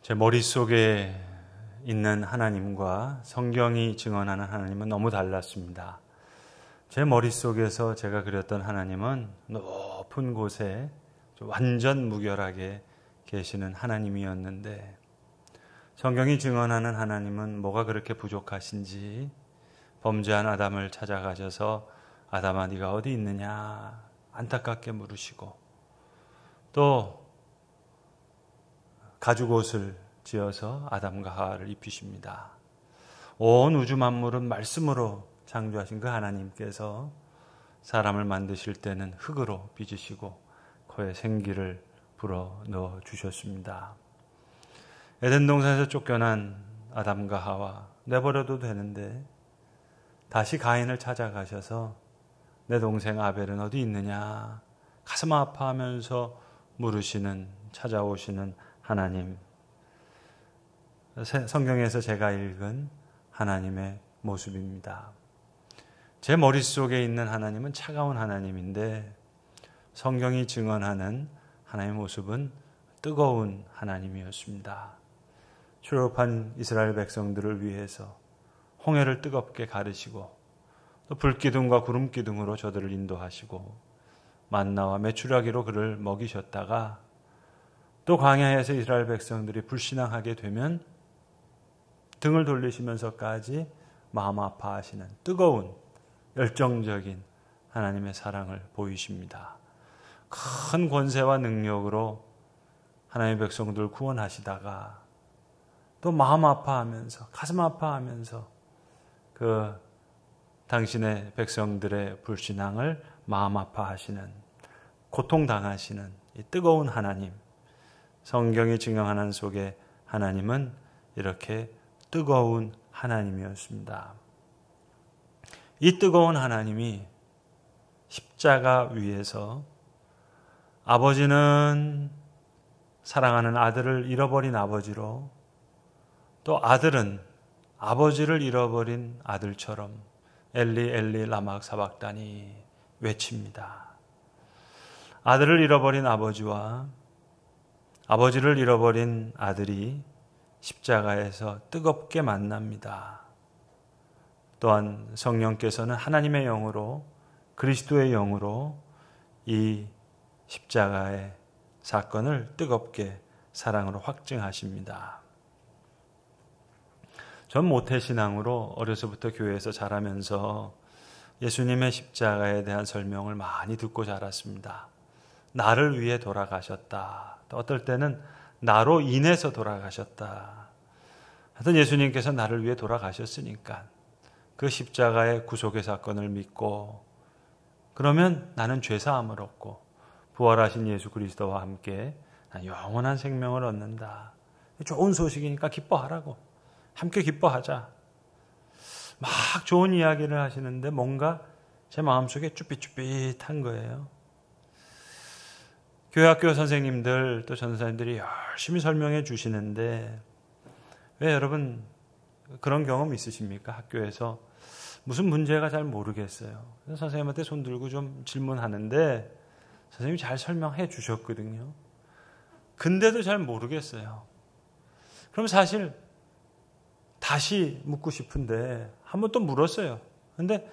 제 머릿속에 있는 하나님과 성경이 증언하는 하나님은 너무 달랐습니다. 제 머릿속에서 제가 그렸던 하나님은 높은 곳에 완전 무결하게 계시는 하나님이었는데, 성경이 증언하는 하나님은 뭐가 그렇게 부족하신지 범죄한 아담을 찾아가셔서 아담아 네가 어디 있느냐 안타깝게 물으시고, 또 가죽옷을 지어서 아담과 하와를 입히십니다. 온 우주 만물은 말씀으로 창조하신 그 하나님께서 사람을 만드실 때는 흙으로 빚으시고 코에 생기를 불어 넣어 주셨습니다. 에덴 동산에서 쫓겨난 아담과 하와 내버려도 되는데 다시 가인을 찾아가셔서 내 동생 아벨은 어디 있느냐 가슴 아파하면서 물으시는, 찾아오시는 하나님, 성경에서 제가 읽은 하나님의 모습입니다. 제 머릿속에 있는 하나님은 차가운 하나님인데, 성경이 증언하는 하나님의 모습은 뜨거운 하나님이었습니다. 출애굽한 이스라엘 백성들을 위해서 홍해를 뜨겁게 가르시고, 또 불기둥과 구름기둥으로 저들을 인도하시고, 만나와 메추라기로 그를 먹이셨다가 또 광야에서 이스라엘 백성들이 불신앙하게 되면 등을 돌리시면서까지 마음 아파하시는 뜨거운 열정적인 하나님의 사랑을 보이십니다. 큰 권세와 능력으로 하나님의 백성들을 구원하시다가 또 마음 아파하면서, 가슴 아파하면서 그 당신의 백성들의 불신앙을 마음 아파하시는, 고통당하시는 이 뜨거운 하나님, 성경이 증언하는 속에 하나님은 이렇게 뜨거운 하나님이었습니다. 이 뜨거운 하나님이 십자가 위에서 아버지는 사랑하는 아들을 잃어버린 아버지로, 또 아들은 아버지를 잃어버린 아들처럼 엘리 엘리 라마 사박다니 외칩니다. 아들을 잃어버린 아버지와 아버지를 잃어버린 아들이 십자가에서 뜨겁게 만납니다. 또한 성령께서는 하나님의 영으로, 그리스도의 영으로 이 십자가의 사건을 뜨겁게 사랑으로 확증하십니다. 전 모태신앙으로 어려서부터 교회에서 자라면서 예수님의 십자가에 대한 설명을 많이 듣고 자랐습니다. 나를 위해 돌아가셨다. 또 어떨 때는 나로 인해서 돌아가셨다. 하여튼 예수님께서 나를 위해 돌아가셨으니까 그 십자가의 구속의 사건을 믿고, 그러면 나는 죄사함을 얻고 부활하신 예수 그리스도와 함께 영원한 생명을 얻는다. 좋은 소식이니까 기뻐하라고. 함께 기뻐하자. 막 좋은 이야기를 하시는데 뭔가 제 마음속에 쭈삣쭈삣한 거예요. 교회 학교 선생님들 또 전도사님들이 열심히 설명해 주시는데, 왜 여러분 그런 경험 있으십니까? 학교에서 무슨 문제가 잘 모르겠어요. 선생님한테 손 들고 좀 질문하는데 선생님이 잘 설명해 주셨거든요. 근데도 잘 모르겠어요. 그럼 사실 다시 묻고 싶은데 한번 또 물었어요. 근데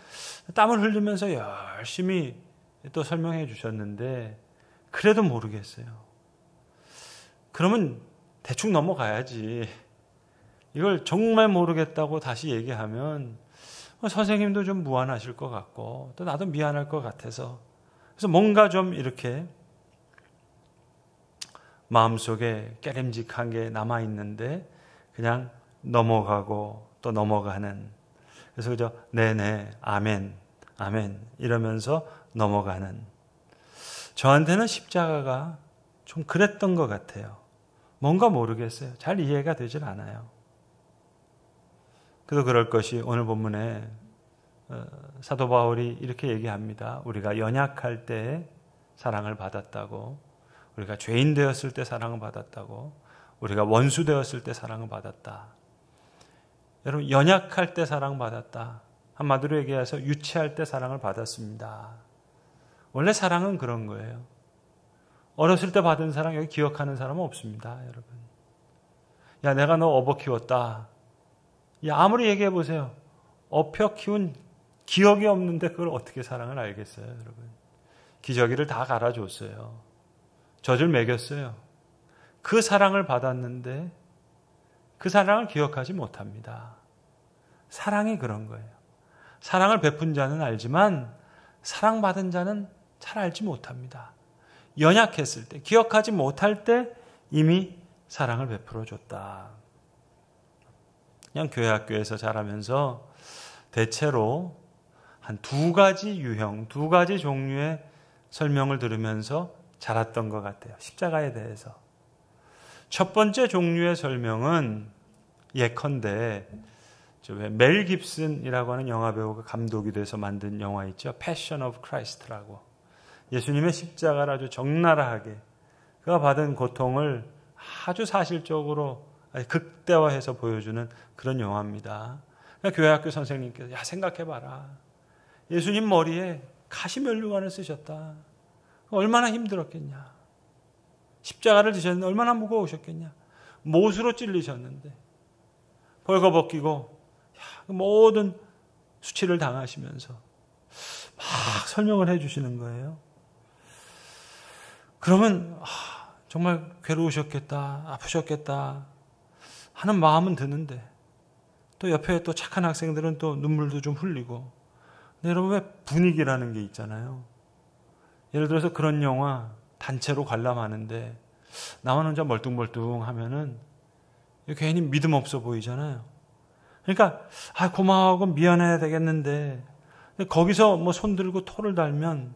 땀을 흘리면서 열심히 또 설명해 주셨는데 그래도 모르겠어요. 그러면 대충 넘어가야지. 이걸 정말 모르겠다고 다시 얘기하면 선생님도 좀 무안하실 것 같고 또 나도 미안할 것 같아서, 그래서 뭔가 좀 이렇게 마음속에 깨름직한 게 남아있는데 그냥 넘어가고 또 넘어가는, 그래서 그저 네네 아멘 아멘 이러면서 넘어가는, 저한테는 십자가가 좀 그랬던 것 같아요. 뭔가 모르겠어요. 잘 이해가 되질 않아요. 그래도 그럴 것이 오늘 본문에 사도 바울이 이렇게 얘기합니다. 우리가 연약할 때 사랑을 받았다고, 우리가 죄인 되었을 때 사랑을 받았다고, 우리가 원수 되었을 때 사랑을 받았다. 여러분, 연약할 때 사랑받았다. 한마디로 얘기해서 유치할 때 사랑을 받았습니다. 원래 사랑은 그런 거예요. 어렸을 때 받은 사랑 여기 기억하는 사람은 없습니다, 여러분. 야, 내가 너 업어 키웠다. 야, 아무리 얘기해 보세요. 업혀 키운 기억이 없는데 그걸 어떻게 사랑을 알겠어요, 여러분. 기저귀를 다 갈아줬어요. 젖을 먹였어요. 그 사랑을 받았는데 그 사랑을 기억하지 못합니다. 사랑이 그런 거예요. 사랑을 베푼 자는 알지만 사랑받은 자는 잘 알지 못합니다. 연약했을 때, 기억하지 못할 때 이미 사랑을 베풀어 줬다. 그냥 교회 학교에서 자라면서 대체로 한 두 가지 유형, 두 가지 종류의 설명을 들으면서 자랐던 것 같아요. 십자가에 대해서. 첫 번째 종류의 설명은 예컨대 멜 깁슨이라고 하는 영화배우가 감독이 돼서 만든 영화 있죠. Passion of Christ라고. 예수님의 십자가를 아주 적나라하게 그가 받은 고통을 아주 사실적으로 극대화해서 보여주는 그런 영화입니다. 교회학교 선생님께서 야, 생각해봐라. 예수님 머리에 가시면류관을 쓰셨다. 얼마나 힘들었겠냐. 십자가를 지셨는데 얼마나 무거우셨겠냐. 못으로 찔리셨는데 벌거벗기고 모든 수치를 당하시면서 막 설명을 해주시는 거예요. 그러면 정말 괴로우셨겠다, 아프셨겠다 하는 마음은 드는데 또 옆에 또 착한 학생들은 또 눈물도 좀 흘리고. 근데 여러분, 왜 분위기라는 게 있잖아요. 예를 들어서 그런 영화 단체로 관람하는데 나만 혼자 멀뚱멀뚱 하면은 괜히 믿음 없어 보이잖아요. 그러니까 고마워하고 미안해야 되겠는데 거기서 뭐 손 들고 토를 달면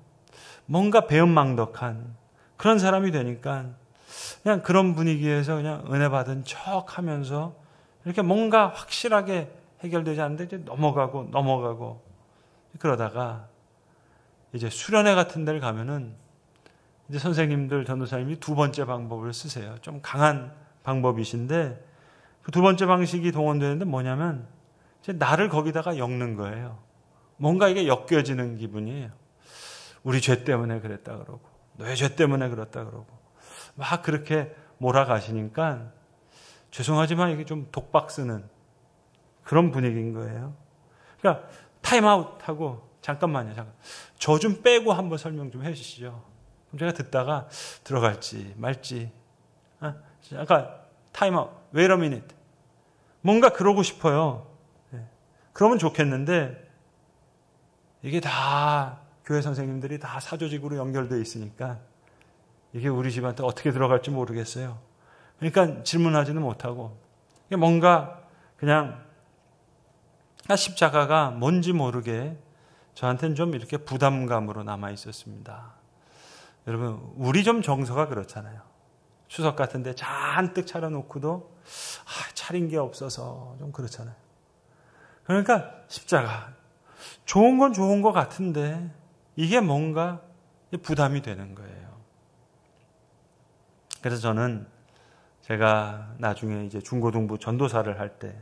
뭔가 배은망덕한 그런 사람이 되니까 그냥 그런 분위기에서 그냥 은혜 받은 척 하면서 이렇게 뭔가 확실하게 해결되지 않는데 이제 넘어가고 그러다가 이제 수련회 같은 데를 가면은 이제 선생님들, 전도사님이 두 번째 방법을 쓰세요. 좀 강한 방법이신데 그 두 번째 방식이 동원되는데 뭐냐면 이제 나를 거기다가 엮는 거예요. 뭔가 이게 엮여지는 기분이에요. 우리 죄 때문에 그랬다 그러고 너의 죄 때문에 그랬다 그러고 막 그렇게 몰아가시니까 죄송하지만 이게 좀 독박 쓰는 그런 분위기인 거예요. 그러니까 타임아웃하고 잠깐만요. 저 좀 빼고 한번 설명 좀 해주시죠. 그럼 제가 듣다가 들어갈지 말지. 잠깐 타임아웃. Wait a minute. 뭔가 그러고 싶어요. 그러면 좋겠는데 이게 다 교회 선생님들이 다 사조직으로 연결되어 있으니까 이게 우리 집한테 어떻게 들어갈지 모르겠어요. 그러니까 질문하지는 못하고 뭔가 그냥 십자가가 뭔지 모르게 저한테는 좀 이렇게 부담감으로 남아 있었습니다. 여러분, 우리 좀 정서가 그렇잖아요. 추석 같은데 잔뜩 차려놓고도 차린 게 없어서 좀 그렇잖아요. 그러니까 십자가 좋은 건 좋은 것 같은데 이게 뭔가 부담이 되는 거예요. 그래서 저는 제가 나중에 이제 중고등부 전도사를 할 때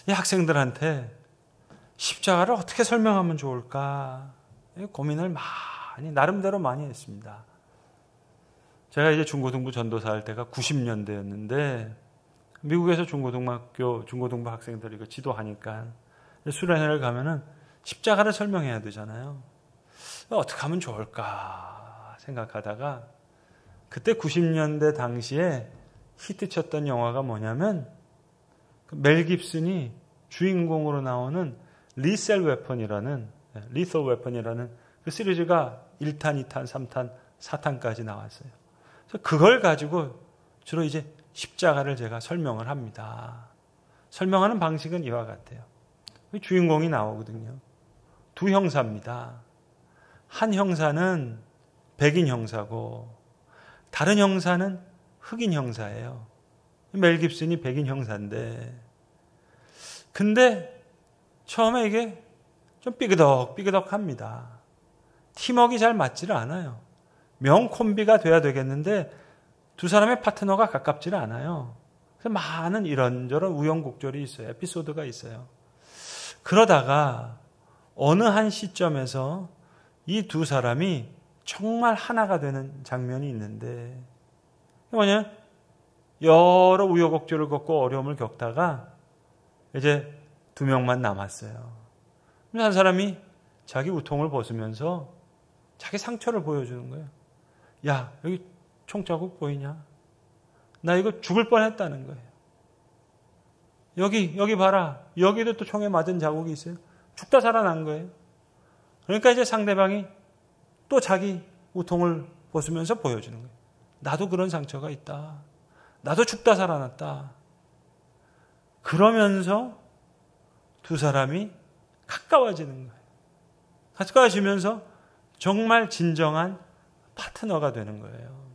이 학생들한테 십자가를 어떻게 설명하면 좋을까 고민을 나름대로 많이 했습니다. 제가 이제 중고등부 전도사 할 때가 90년대였는데 미국에서 중고등부 학생들이 이거 지도하니까 수련회를 가면은 십자가를 설명해야 되잖아요. 어떻게 하면 좋을까 생각하다가 그때 90년대 당시에 히트쳤던 영화가 뭐냐면 멜 깁슨이 주인공으로 나오는 리셀 웨펀이라는 그 시리즈가 1탄, 2탄, 3탄, 4탄까지 나왔어요. 그래서 그걸 가지고 주로 이제 십자가를 제가 설명을 합니다. 설명하는 방식은 이와 같아요. 주인공이 나오거든요. 두 형사입니다. 한 형사는 백인 형사고 다른 형사는 흑인 형사예요. 멜 깁슨이 백인 형사인데 근데 처음에 이게 좀 삐그덕합니다. 팀워크가 잘 맞지를 않아요. 명콤비가 돼야 되겠는데 두 사람의 파트너가 가깝지를 않아요. 그래서 많은 이런저런 우여곡절이 있어요. 에피소드가 있어요. 그러다가 어느 한 시점에서 이 두 사람이 정말 하나가 되는 장면이 있는데 뭐냐? 여러 우여곡절을 겪고 어려움을 겪다가 이제 2명만 남았어요. 한 사람이 자기 우통을 벗으면서 자기 상처를 보여주는 거예요. 야, 여기 총자국 보이냐? 나 이거 죽을 뻔했다는 거예요. 여기 봐라. 여기도 또 총에 맞은 자국이 있어요. 죽다 살아난 거예요. 그러니까 이제 상대방이 또 자기 우통을 벗으면서 보여주는 거예요. 나도 그런 상처가 있다. 나도 죽다 살아났다. 그러면서 두 사람이 가까워지는 거예요. 가까워지면서 정말 진정한 파트너가 되는 거예요.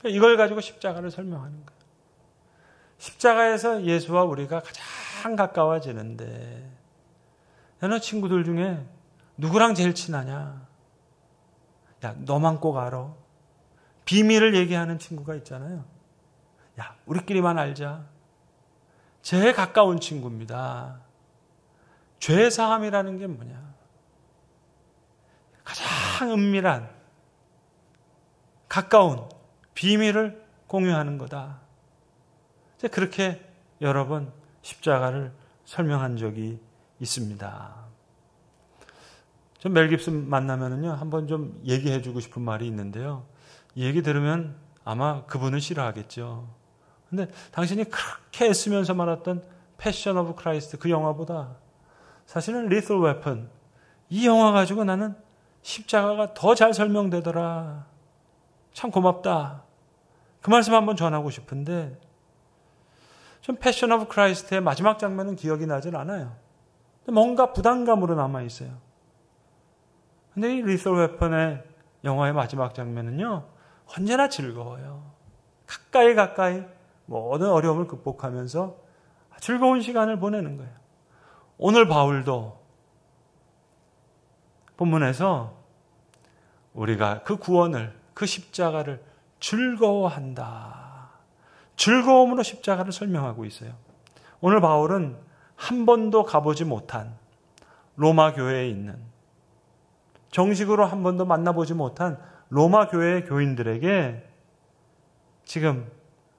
이걸 가지고 십자가를 설명하는 거예요. 십자가에서 예수와 우리가 가장 가까워지는데, 너 친구들 중에 누구랑 제일 친하냐? 야, 너만 꼭 알아. 비밀을 얘기하는 친구가 있잖아요. 야, 우리끼리만 알자. 제일 가까운 친구입니다. 죄사함이라는 게 뭐냐? 가장 은밀한, 가까운 비밀을 공유하는 거다. 그렇게 여러 번 십자가를 설명한 적이 있습니다. 전 멜 깁슨 만나면은요, 한번 좀 얘기해 주고 싶은 말이 있는데요. 이 얘기 들으면 아마 그분은 싫어하겠죠. 근데 당신이 그렇게 애쓰면서 말했던 패션 오브 크라이스트, 그 영화보다 사실은 리틀 웨폰, 이 영화 가지고 나는 십자가가 더 잘 설명되더라. 참 고맙다. 그 말씀 한번 전하고 싶은데, 좀 패션 오브 크라이스트의 마지막 장면은 기억이 나질 않아요. 뭔가 부담감으로 남아있어요. 근데 이 리틀 웨폰의 영화의 마지막 장면은요, 언제나 즐거워요. 가까이 모든 어려움을 극복하면서 즐거운 시간을 보내는 거예요. 오늘 바울도 본문에서 우리가 그 구원을, 그 십자가를 즐거워한다. 즐거움으로 십자가를 설명하고 있어요. 오늘 바울은 한 번도 가보지 못한 로마 교회에 있는, 정식으로 한 번도 만나보지 못한 로마 교회의 교인들에게 지금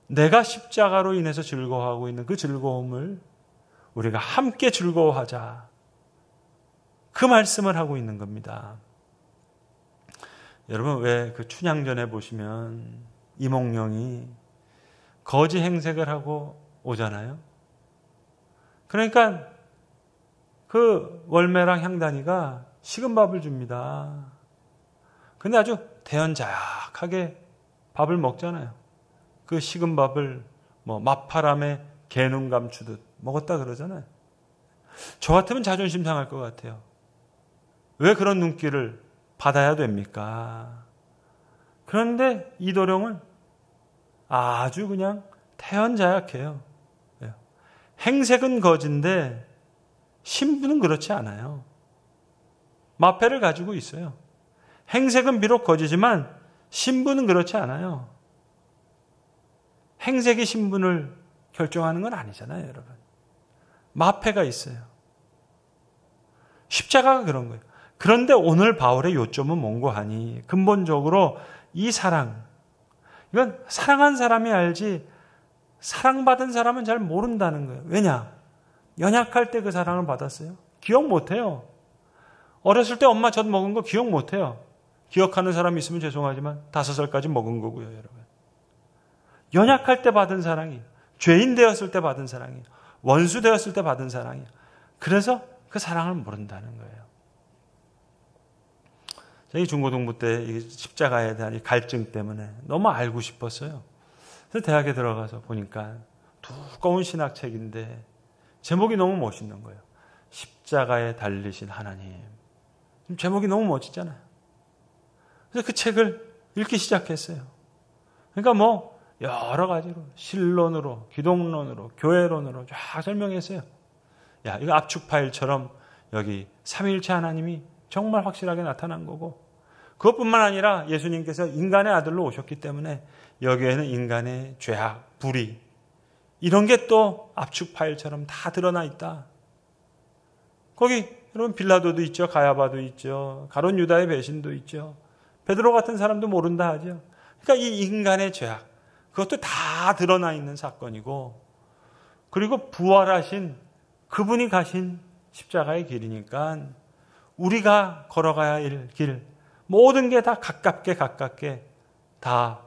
내가 십자가로 인해서 즐거워하고 있는 그 즐거움을 우리가 함께 즐거워하자. 그 말씀을 하고 있는 겁니다. 여러분, 왜 그 춘향전에 보시면 이몽룡이 거지 행색을 하고 오잖아요. 그러니까 그 월매랑 향단이가 식은 밥을 줍니다. 근데 아주 대연자약하게 밥을 먹잖아요. 그 식은 밥을 뭐 맛바람에 개눈 감추듯 먹었다 그러잖아요. 저 같으면 자존심 상할 것 같아요. 왜 그런 눈길을 받아야 됩니까? 그런데 이도령은 아주 그냥 태연자약해요. 행색은 거진데 신분은 그렇지 않아요. 마패를 가지고 있어요. 행색은 비록 거지지만 신분은 그렇지 않아요. 행색이 신분을 결정하는 건 아니잖아요, 여러분. 마패가 있어요. 십자가가 그런 거예요. 그런데 오늘 바울의 요점은 뭔고 하니, 근본적으로 이 사랑, 이건 사랑한 사람이 알지 사랑받은 사람은 잘 모른다는 거예요. 왜냐? 연약할 때 그 사랑을 받았어요? 기억 못해요. 어렸을 때 엄마 젖 먹은 거 기억 못해요. 기억하는 사람이 있으면 죄송하지만 5살까지 먹은 거고요, 여러분. 연약할 때 받은 사랑이, 죄인 되었을 때 받은 사랑이, 원수 되었을 때 받은 사랑이. 그래서 그 사랑을 모른다는 거예요. 저희 중고등부 때 이 십자가에 대한 이 갈증 때문에 너무 알고 싶었어요. 그래서 대학에 들어가서 보니까 두꺼운 신학책인데 제목이 너무 멋있는 거예요. 십자가에 달리신 하나님. 제목이 너무 멋지잖아요. 그래서 그 책을 읽기 시작했어요. 그러니까 뭐 여러 가지로 신론으로, 기독론으로, 교회론으로 쫙 설명했어요. 야, 이거 압축 파일처럼 여기 삼위일체 하나님이 정말 확실하게 나타난 거고, 그것뿐만 아니라 예수님께서 인간의 아들로 오셨기 때문에 여기에는 인간의 죄악, 불의, 이런 게 또 압축 파일처럼 다 드러나 있다. 거기 여러분 빌라도도 있죠. 가야바도 있죠. 가룟 유다의 배신도 있죠. 베드로 같은 사람도 모른다 하죠. 그러니까 이 인간의 죄악, 그것도 다 드러나 있는 사건이고, 그리고 부활하신 그분이 가신 십자가의 길이니까 우리가 걸어가야 할 길, 모든 게 다 가깝게 다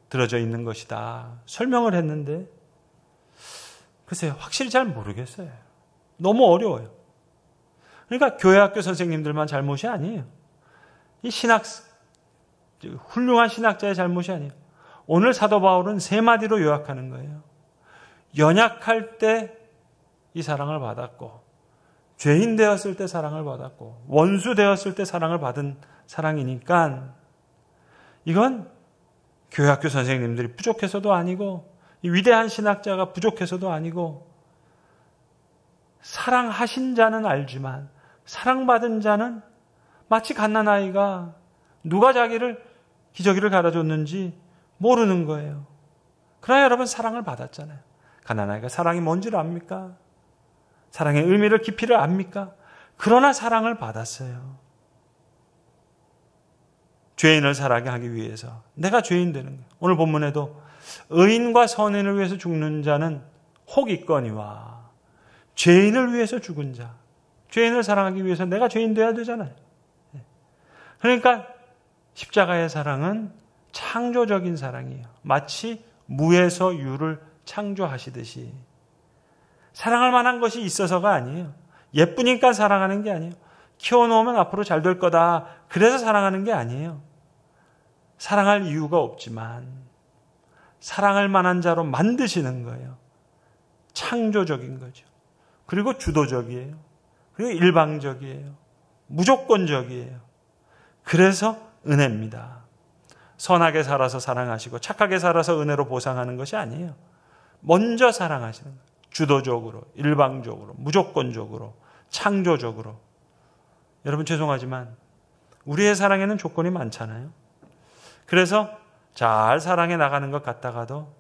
들어져 있는 것이다. 설명을 했는데 글쎄요, 확실히 잘 모르겠어요. 너무 어려워요. 그러니까 교회학교 선생님들만 잘못이 아니에요. 이 훌륭한 신학자의 잘못이 아니에요. 오늘 사도 바울은 세 마디로 요약하는 거예요. 연약할 때 이 사랑을 받았고, 죄인 되었을 때 사랑을 받았고, 원수 되었을 때 사랑을 받은 사랑이니까 이건 교회학교 선생님들이 부족해서도 아니고, 이 위대한 신학자가 부족해서도 아니고, 사랑하신 자는 알지만 사랑받은 자는 마치 갓난아이가 누가 자기를 기저귀를 갈아줬는지 모르는 거예요. 그러나 여러분, 사랑을 받았잖아요. 갓난아이가 사랑이 뭔지를 압니까? 사랑의 의미를 깊이를 압니까? 그러나 사랑을 받았어요. 죄인을 사랑하기 위해서 내가 죄인 되는 거예요. 오늘 본문에도 의인과 선인을 위해서 죽는 자는 혹 있거니와, 죄인을 위해서 죽은 자, 죄인을 사랑하기 위해서 내가 죄인 돼야 되잖아요. 그러니까 십자가의 사랑은 창조적인 사랑이에요. 마치 무에서 유를 창조하시듯이. 사랑할 만한 것이 있어서가 아니에요. 예쁘니까 사랑하는 게 아니에요. 키워놓으면 앞으로 잘 될 거다, 그래서 사랑하는 게 아니에요. 사랑할 이유가 없지만 사랑할 만한 자로 만드시는 거예요. 창조적인 거죠. 그리고 주도적이에요. 그리고 일방적이에요. 무조건적이에요. 그래서 은혜입니다. 선하게 살아서 사랑하시고 착하게 살아서 은혜로 보상하는 것이 아니에요. 먼저 사랑하시는 거예요. 주도적으로, 일방적으로, 무조건적으로, 창조적으로. 여러분, 죄송하지만 우리의 사랑에는 조건이 많잖아요. 그래서 잘 사랑해 나가는 것 같다가도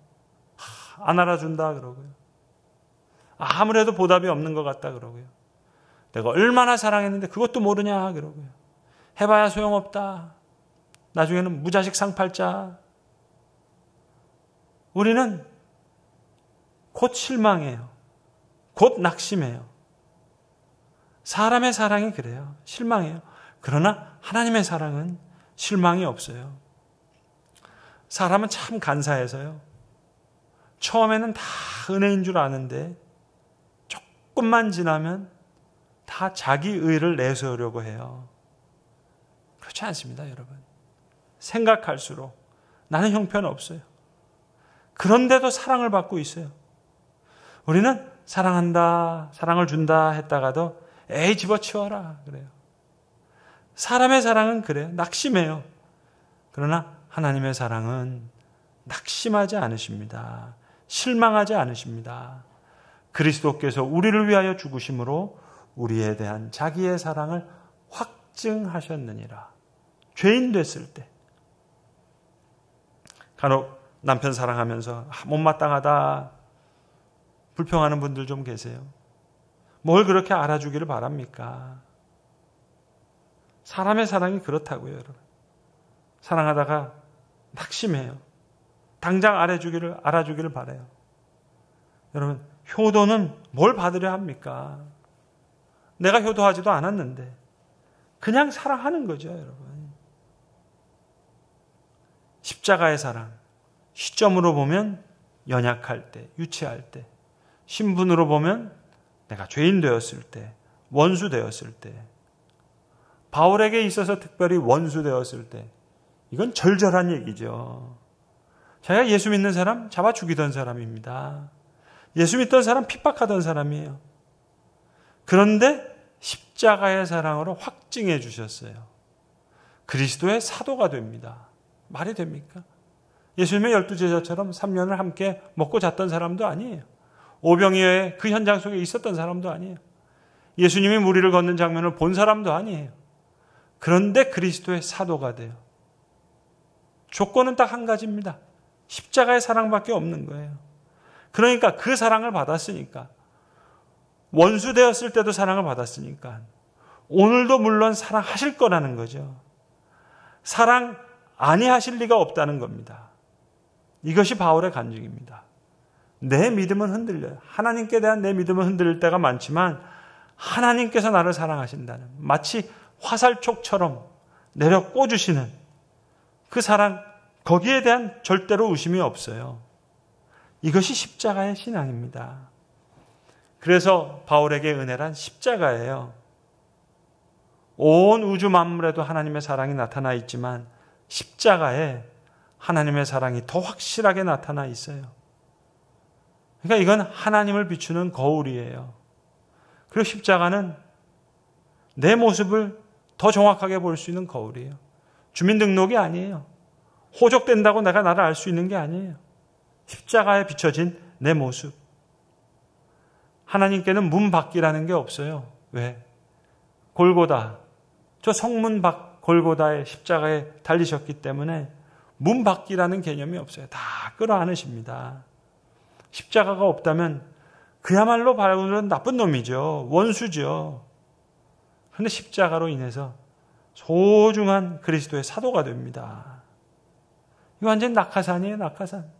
안 알아준다 그러고요. 아무래도 보답이 없는 것 같다 그러고요. 내가 얼마나 사랑했는데 그것도 모르냐 그러고요. 해봐야 소용없다. 나중에는 무자식 상팔자. 우리는 곧 실망해요. 곧 낙심해요. 사람의 사랑이 그래요. 실망해요. 그러나 하나님의 사랑은 실망이 없어요. 사람은 참 간사해서요. 처음에는 다 은혜인 줄 아는데 조금만 지나면 다 자기 의를 내세우려고 해요. 그렇지 않습니다, 여러분. 생각할수록 나는 형편없어요. 그런데도 사랑을 받고 있어요. 우리는 사랑한다, 사랑을 준다 했다가도 에이 집어치워라 그래요. 사람의 사랑은 그래요. 낙심해요. 그러나 하나님의 사랑은 낙심하지 않으십니다. 실망하지 않으십니다. 그리스도께서 우리를 위하여 죽으심으로 우리에 대한 자기의 사랑을 확증하셨느니라. 죄인 됐을 때 간혹 남편 사랑하면서 못마땅하다 불평하는 분들 좀 계세요. 뭘 그렇게 알아주기를 바랍니까? 사람의 사랑이 그렇다고요, 여러분. 사랑하다가 낙심해요. 당장 알아주기를 바라요. 여러분, 효도는 뭘 받으려 합니까? 내가 효도하지도 않았는데 그냥 사랑하는 거죠, 여러분. 십자가의 사랑, 시점으로 보면 연약할 때, 유치할 때, 신분으로 보면 내가 죄인 되었을 때, 원수 되었을 때, 바울에게 있어서 특별히 원수 되었을 때, 이건 절절한 얘기죠. 자기가 예수 믿는 사람 잡아 죽이던 사람입니다. 예수 믿던 사람 핍박하던 사람이에요. 그런데 십자가의 사랑으로 확증해 주셨어요. 그리스도의 사도가 됩니다. 말이 됩니까? 예수님의 12제자처럼 3년을 함께 먹고 잤던 사람도 아니에요. 오병이어의 그 현장 속에 있었던 사람도 아니에요. 예수님이 무리를 걷는 장면을 본 사람도 아니에요. 그런데 그리스도의 사도가 돼요. 조건은 딱 한 가지입니다. 십자가의 사랑밖에 없는 거예요. 그러니까 그 사랑을 받았으니까, 원수 되었을 때도 사랑을 받았으니까 오늘도 물론 사랑하실 거라는 거죠. 사랑 아니하실 리가 없다는 겁니다. 이것이 바울의 간증입니다. 내 믿음은 흔들려요. 하나님께 대한 내 믿음은 흔들릴 때가 많지만 하나님께서 나를 사랑하신다는, 마치 화살촉처럼 내려 꽂으시는 그 사랑, 거기에 대한 절대로 의심이 없어요. 이것이 십자가의 신앙입니다. 그래서 바울에게 은혜란 십자가예요. 온 우주 만물에도 하나님의 사랑이 나타나 있지만 십자가에 하나님의 사랑이 더 확실하게 나타나 있어요. 그러니까 이건 하나님을 비추는 거울이에요. 그리고 십자가는 내 모습을 더 정확하게 볼 수 있는 거울이에요. 주민등록이 아니에요. 호적된다고 내가 나를 알 수 있는 게 아니에요. 십자가에 비춰진 내 모습. 하나님께는 문 밖이라는 게 없어요. 왜? 골고다, 저 성문 밖 골고다의 십자가에 달리셨기 때문에 문 밖이라는 개념이 없어요. 다 끌어안으십니다. 십자가가 없다면 그야말로 바울은 나쁜 놈이죠. 원수죠. 그런데 십자가로 인해서 소중한 그리스도의 사도가 됩니다. 이거 완전 낙하산이에요. 낙하산.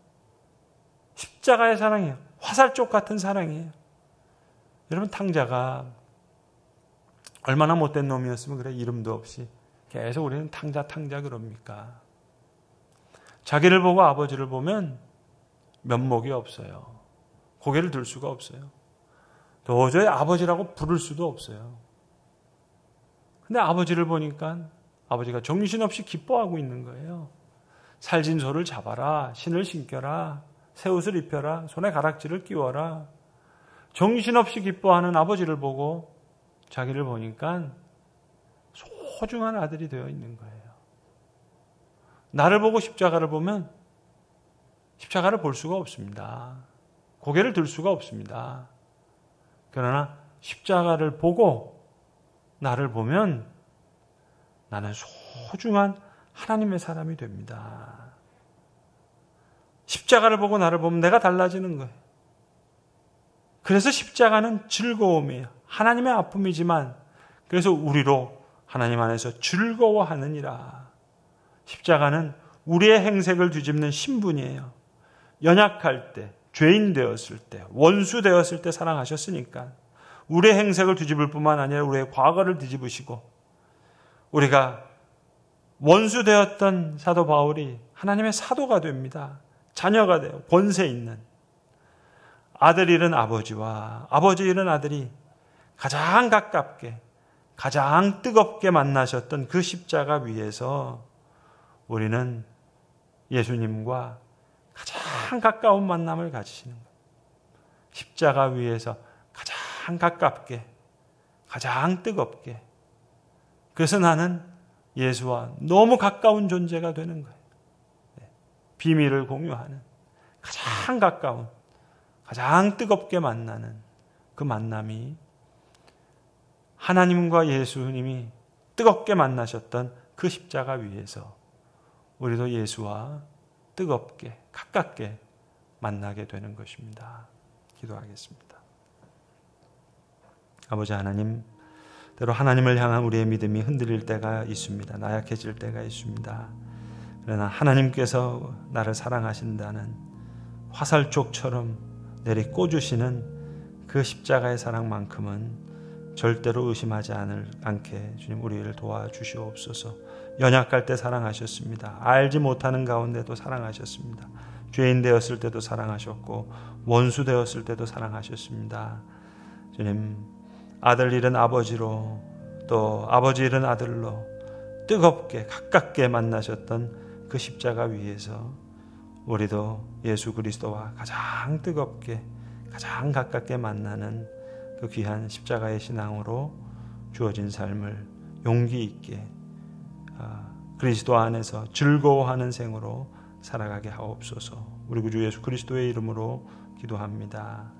십자가의 사랑이에요. 화살쪽 같은 사랑이에요. 여러분, 탕자가 얼마나 못된 놈이었으면 그래 이름도 없이 계속 우리는 탕자 그럽니까? 자기를 보고 아버지를 보면 면목이 없어요. 고개를 들 수가 없어요. 도저히 아버지라고 부를 수도 없어요. 근데 아버지를 보니까 아버지가 정신없이 기뻐하고 있는 거예요. 살진 소를 잡아라, 신을 신겨라, 새 옷을 입혀라, 손에 가락지를 끼워라. 정신없이 기뻐하는 아버지를 보고 자기를 보니까 소중한 아들이 되어 있는 거예요. 나를 보고 십자가를 보면 십자가를 볼 수가 없습니다. 고개를 들 수가 없습니다. 그러나 십자가를 보고 나를 보면 나는 소중한 하나님의 사람이 됩니다. 십자가를 보고 나를 보면 내가 달라지는 거예요. 그래서 십자가는 즐거움이에요. 하나님의 아픔이지만 그래서 우리로 하나님 안에서 즐거워하느니라. 십자가는 우리의 행색을 뒤집는 신분이에요. 연약할 때, 죄인 되었을 때, 원수 되었을 때 사랑하셨으니까 우리의 행색을 뒤집을 뿐만 아니라 우리의 과거를 뒤집으시고 우리가 원수 되었던 사도 바울이 하나님의 사도가 됩니다. 자녀가 돼요. 권세 있는. 아들 잃은 아버지와 아버지 잃은 아들이 가장 가깝게, 가장 뜨겁게 만나셨던 그 십자가 위에서 우리는 예수님과 가장 가까운 만남을 가지시는 거예요. 십자가 위에서 가장 가깝게, 가장 뜨겁게. 그래서 나는 예수와 너무 가까운 존재가 되는 거예요. 비밀을 공유하는, 가장 가까운, 가장 뜨겁게 만나는 그 만남이 하나님과 예수님이 뜨겁게 만나셨던 그 십자가 위에서 우리도 예수와 뜨겁게, 가깝게 만나게 되는 것입니다. 기도하겠습니다. 아버지 하나님, 때로 하나님을 향한 우리의 믿음이 흔들릴 때가 있습니다. 나약해질 때가 있습니다. 그러나 하나님께서 나를 사랑하신다는 화살촉처럼 내리 꽂으시는 그 십자가의 사랑만큼은 절대로 의심하지 않게 주님 우리를 도와주시옵소서. 연약할 때 사랑하셨습니다. 알지 못하는 가운데도 사랑하셨습니다. 죄인 되었을 때도 사랑하셨고 원수 되었을 때도 사랑하셨습니다. 주님, 아들 잃은 아버지로 또 아버지 잃은 아들로 뜨겁게 가깝게 만나셨던 그 십자가 위에서 우리도 예수 그리스도와 가장 뜨겁게 가장 가깝게 만나는 그 귀한 십자가의 신앙으로 주어진 삶을 용기 있게 그리스도 안에서 즐거워하는 생으로 살아가게 하옵소서. 우리 구주 예수 그리스도의 이름으로 기도합니다.